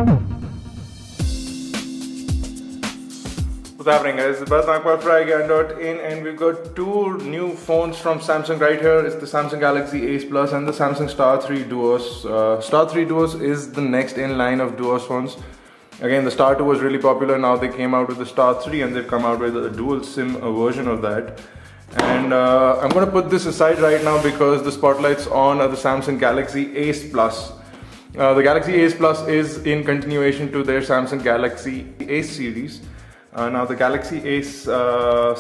What's happening, guys? It's Akbar for iGyaan.in, and we've got two new phones from Samsung right here. It's the Samsung Galaxy Ace Plus and the Samsung Star 3 Duos. Star 3 Duos is the next in line of Duos phones. Again, the Star 2 was really popular. Now they came out with the Star 3 and they've come out with a dual SIM version of that. And I'm going to put this aside right now because the spotlight's on the Samsung Galaxy Ace Plus. The Galaxy Ace Plus is in continuation to their Samsung Galaxy Ace series. Now the Galaxy Ace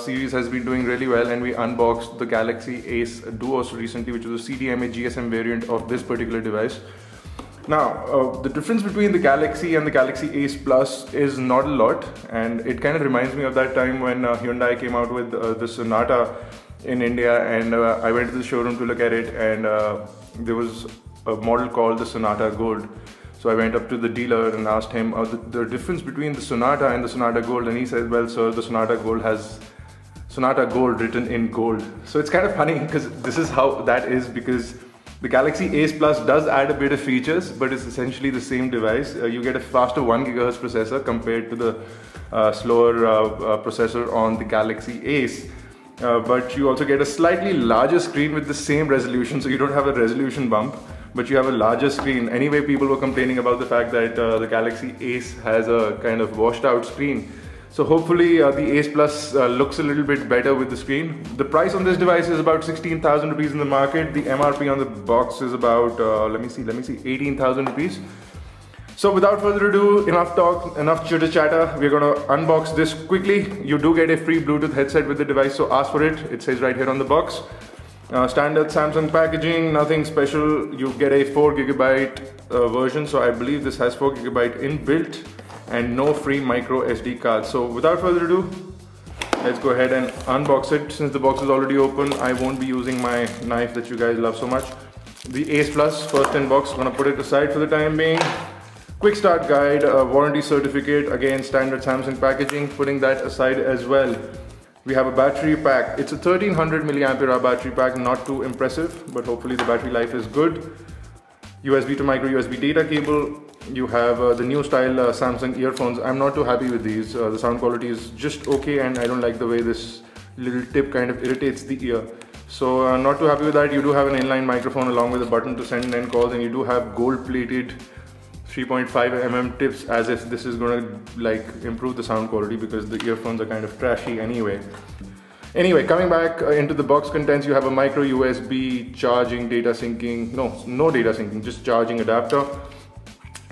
series has been doing really well, and we unboxed the Galaxy Ace Duos recently, which is a CDMA GSM variant of this particular device. Now, the difference between the Galaxy and the Galaxy Ace Plus is not a lot, and it kind of reminds me of that time when Hyundai came out with the Sonata in India, and I went to the showroom to look at it, and there was a model called the Sonata Gold. So I went up to the dealer and asked him the difference between the Sonata and the Sonata Gold, and he said, well sir, the Sonata Gold has Sonata Gold written in gold. So it's kind of funny because this is how that is, because the Galaxy Ace Plus does add a bit of features, but it's essentially the same device. You get a faster 1 GHz processor compared to the slower processor on the Galaxy Ace. But you also get a slightly larger screen with the same resolution, so you don't have a resolution bump, but you have a larger screen. Anyway, people were complaining about the fact that the Galaxy Ace has a kind of washed out screen. So hopefully the Ace Plus looks a little bit better with the screen. The price on this device is about 16,000 rupees in the market. The MRP on the box is about, let me see, 18,000 rupees. So without further ado, enough talk, enough chitter chatter. We're gonna unbox this quickly. You do get a free Bluetooth headset with the device, so ask for it. It says right here on the box. Standard Samsung packaging, nothing special. You get a 4 GB version, so I believe this has 4 GB inbuilt, and no free micro SD card. So without further ado, let's go ahead and unbox it. Since the box is already open, I won't be using my knife that you guys love so much. The Ace Plus, first in box, gonna put it aside for the time being. Quick start guide, warranty certificate, again standard Samsung packaging, putting that aside as well. We have a battery pack. It's a 1300 mAh battery pack, not too impressive, but hopefully the battery life is good. USB to micro USB data cable. You have the new style Samsung earphones. I'm not too happy with these. The sound quality is just okay, and I don't like the way this little tip kind of irritates the ear. So not too happy with that. You do have an inline microphone along with a button to send and end calls, and you do have gold plated 3.5 mm tips, as if this is going to like improve the sound quality, because the earphones are kind of trashy anyway. Anyway, coming back into the box contents, you have a micro USB charging, data syncing, no data syncing, just charging adapter,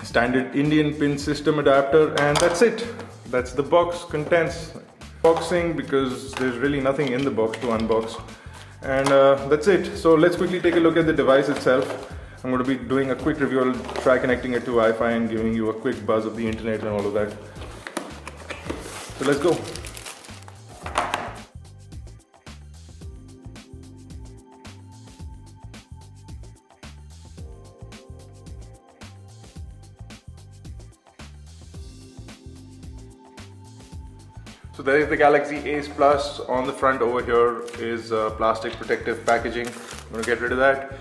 standard Indian pin system adapter, and that's it. That's the box contents. Boxing, because there's really nothing in the box to unbox, and that's it. So let's quickly take a look at the device itself. I'm going to be doing a quick review. I'll try connecting it to Wi-Fi and giving you a quick buzz of the internet and all of that. So let's go. So there is the Galaxy Ace Plus. On the front over here is plastic protective packaging. I'm going to get rid of that.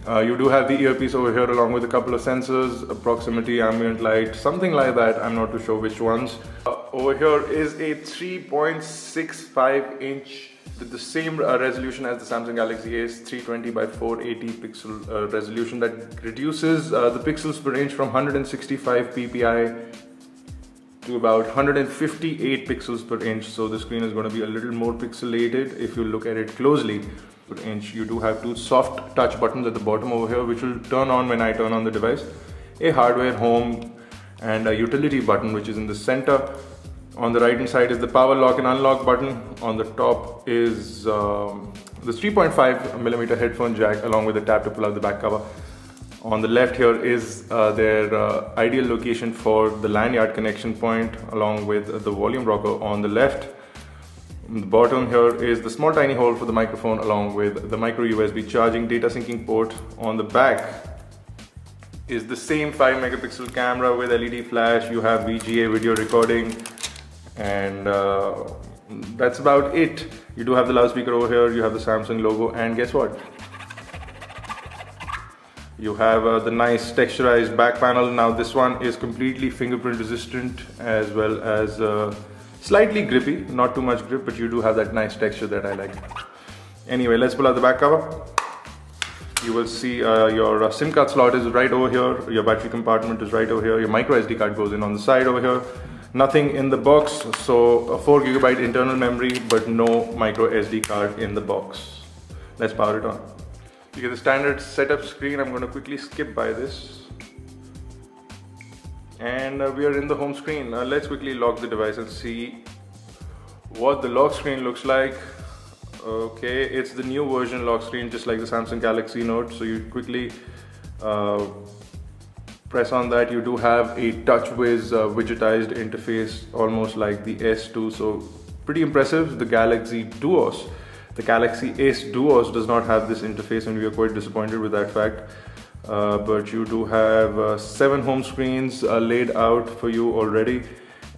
You do have the earpiece over here along with a couple of sensors, proximity, ambient light, something like that. I'm not too sure which ones. Over here is a 3.65 inch with the same resolution as the Samsung Galaxy Ace, 320 by 480 pixel resolution that reduces the pixels per inch from 165 ppi to about 158 pixels per inch. So the screen is going to be a little more pixelated if you look at it closely. Per inch. You do have two soft touch buttons at the bottom over here, which will turn on when I turn on the device. A hardware, home, and a utility button, which is in the center. On the right hand side is the power lock and unlock button. On the top is the 3.5mm headphone jack along with the tab to pull out the back cover. On the left here is their ideal location for the lanyard connection point along with the volume rocker on the left. On the bottom here is the small tiny hole for the microphone along with the micro USB charging data syncing port. On the back is the same 5 megapixel camera with LED flash. You have VGA video recording, and that's about it. You do have the loudspeaker over here, you have the Samsung logo, and guess what? You have the nice texturized back panel. Now this one is completely fingerprint resistant as well as slightly grippy, not too much grip, but you do have that nice texture that I like. Anyway, let's pull out the back cover. You will see your SIM card slot is right over here, your battery compartment is right over here, your micro SD card goes in on the side over here. Nothing in the box, so a 4 GB internal memory, but no micro SD card in the box. Let's power it on. You get the standard setup screen. I'm going to quickly skip by this. And we are in the home screen. Let's quickly lock the device and see what the lock screen looks like. Okay, it's the new version lock screen, just like the Samsung Galaxy Note. So you quickly press on that. You do have a TouchWiz widgetized interface, almost like the S2. So pretty impressive. The Galaxy Ace Duos does not have this interface, and we are quite disappointed with that fact. But you do have 7 home screens laid out for you already,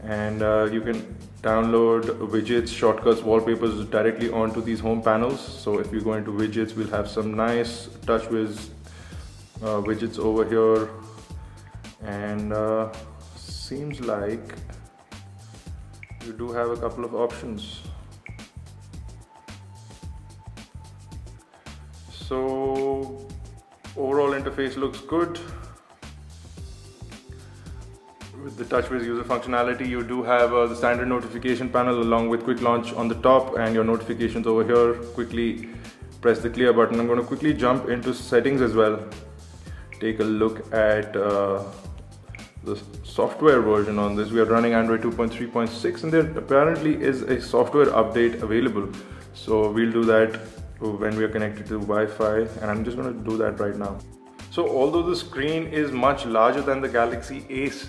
and you can download widgets, shortcuts, wallpapers directly onto these home panels. So if you go into widgets, we'll have some nice TouchWiz widgets over here, and seems like you do have a couple of options. So overall interface looks good. With the TouchWiz user functionality, you do have the standard notification panel along with quick launch on the top, and your notifications over here. Quickly press the clear button. I'm going to quickly jump into settings as well. Take a look at the software version on this. We are running Android 2.3.6, and there apparently is a software update available. So we'll do that when we are connected to Wi-Fi, and I'm just going to do that right now. So although the screen is much larger than the Galaxy Ace,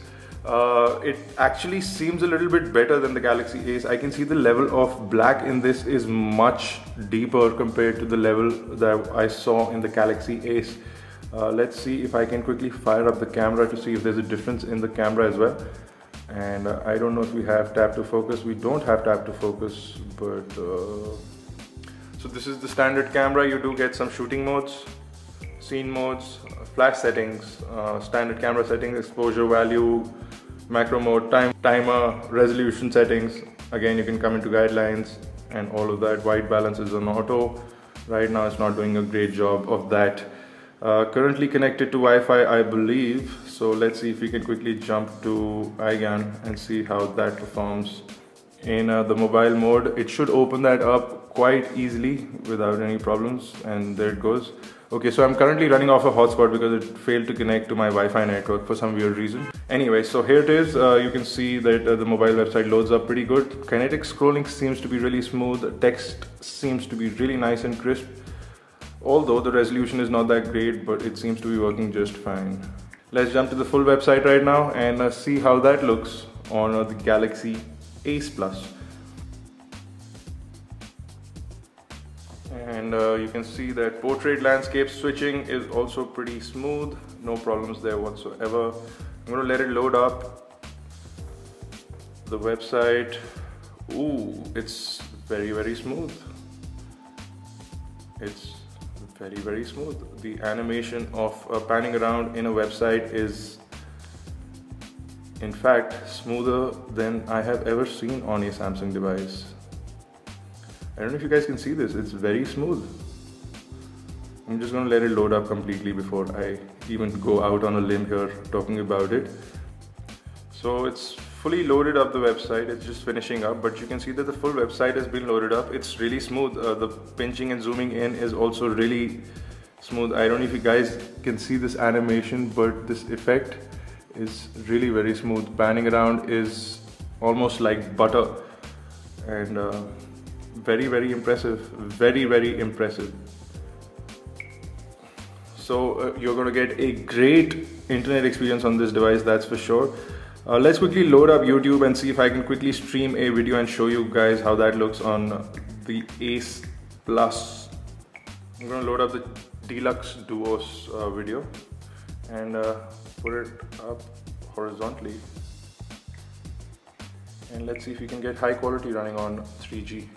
it actually seems a little bit better than the Galaxy Ace. I can see the level of black in this is much deeper compared to the level that I saw in the Galaxy Ace. Let's see if I can quickly fire up the camera to see if there's a difference in the camera as well. And I don't know if we have tap to focus. We don't have tap to focus, but so this is the standard camera. You do get some shooting modes, scene modes, flash settings, standard camera settings, exposure value, macro mode, timer, resolution settings. Again, you can come into guidelines and all of that. White balance is on auto. Right now it's not doing a great job of that. Currently connected to Wi-Fi, I believe. So let's see if we can quickly jump to iGyaan and see how that performs. In the mobile mode, it should open that up quite easily without any problems, and there it goes. Okay, so I'm currently running off a hotspot because it failed to connect to my Wi-Fi network for some weird reason. Anyway, so here it is. You can see that the mobile website loads up pretty good. Kinetic scrolling seems to be really smooth. Text seems to be really nice and crisp. Although the resolution is not that great, but it seems to be working just fine. Let's jump to the full website right now and see how that looks on the Galaxy Ace Plus. And you can see that portrait landscape switching is also pretty smooth. No problems there whatsoever. I'm going to let it load up the website. Ooh, it's very smooth. It's very smooth. The animation of panning around in a website is in fact smoother than I have ever seen on a Samsung device. I don't know if you guys can see this, it's very smooth. I'm just going to let it load up completely before I even go out on a limb here talking about it. So it's fully loaded up the website, it's just finishing up, but you can see that the full website has been loaded up. It's really smooth. The pinching and zooming in is also really smooth. I don't know if you guys can see this animation, but this effect is really very smooth. Panning around is almost like butter, and very impressive, very impressive. So you're going to get a great internet experience on this device, that's for sure. Let's quickly load up YouTube and see if I can quickly stream a video and show you guys how that looks on the Ace Plus. I'm going to load up the Deluxe Duos video and put it up horizontally, and let's see if we can get high quality running on 3G.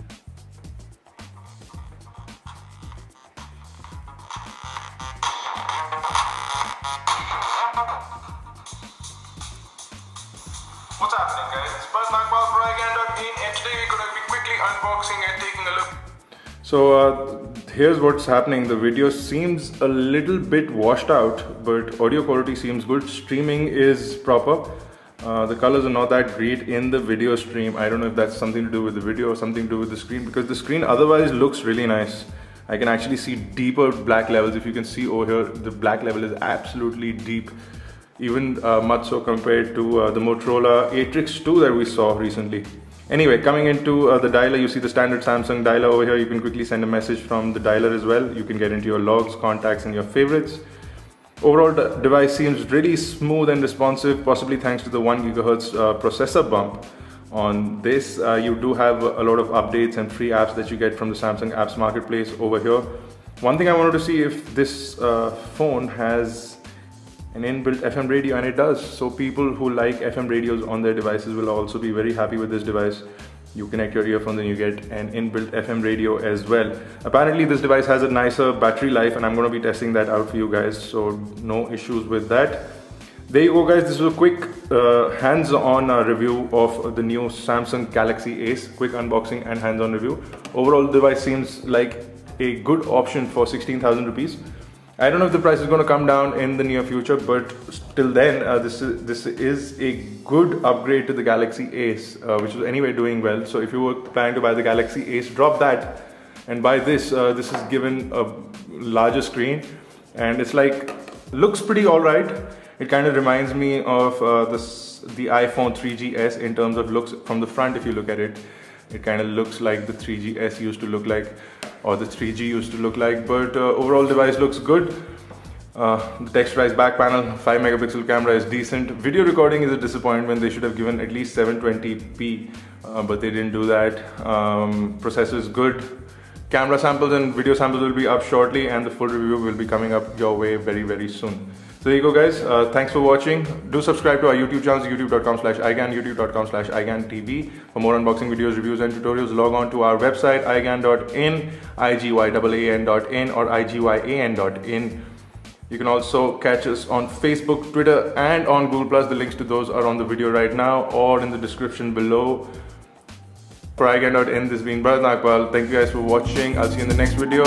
What's happening, guys? It's Buzz Nagpal for iGyaan.in, and today we're going to be quickly unboxing and taking a look. So here's what's happening. The video seems a little bit washed out, but audio quality seems good. Streaming is proper. The colors are not that great in the video stream. I don't know if that's something to do with the video or something to do with the screen, because the screen otherwise looks really nice. I can actually see deeper black levels. If you can see over here, the black level is absolutely deep, even much so compared to the Motorola Atrix 2 that we saw recently. Anyway, coming into the dialer, you see the standard Samsung dialer over here. You can quickly send a message from the dialer as well. You can get into your logs, contacts and your favorites. Overall, the device seems really smooth and responsive, possibly thanks to the 1 GHz processor bump. On this, you do have a lot of updates and free apps that you get from the Samsung Apps Marketplace over here. One thing I wanted to see if this phone has an inbuilt FM radio, and it does. So people who like FM radios on their devices will also be very happy with this device. You connect your earphones and you get an inbuilt FM radio as well. Apparently this device has a nicer battery life, and I'm going to be testing that out for you guys, so no issues with that. There you go, guys. This is a quick hands-on review of the new Samsung Galaxy Ace. Quick unboxing and hands-on review. Overall, the device seems like a good option for 16,000 rupees. I don't know if the price is going to come down in the near future, but till then, this is a good upgrade to the Galaxy Ace, which is anyway doing well. So if you were planning to buy the Galaxy Ace, drop that and buy this. This is given a larger screen, and it's like, looks pretty alright. It kind of reminds me of the iPhone 3GS in terms of looks from the front. If you look at it, it kind of looks like the 3GS used to look like, or the 3G used to look like, but overall device looks good. The texturized back panel, 5 megapixel camera is decent. Video recording is a disappointment. They should have given at least 720p, but they didn't do that. Processor is good. Camera samples and video samples will be up shortly, and the full review will be coming up your way very, very soon. So there you go, guys. Thanks for watching. Do subscribe to our YouTube channels, youtube.com/iGyaan, youtube.com/iGyaanTV. For more unboxing videos, reviews and tutorials, log on to our website, iGyaan.in, iGyaan.in or iGyaan.in. You can also catch us on Facebook, Twitter and on Google+. The links to those are on the video right now or in the description below. For iGyaan.in, this has been Bharat Nagpal. Thank you guys for watching. I'll see you in the next video.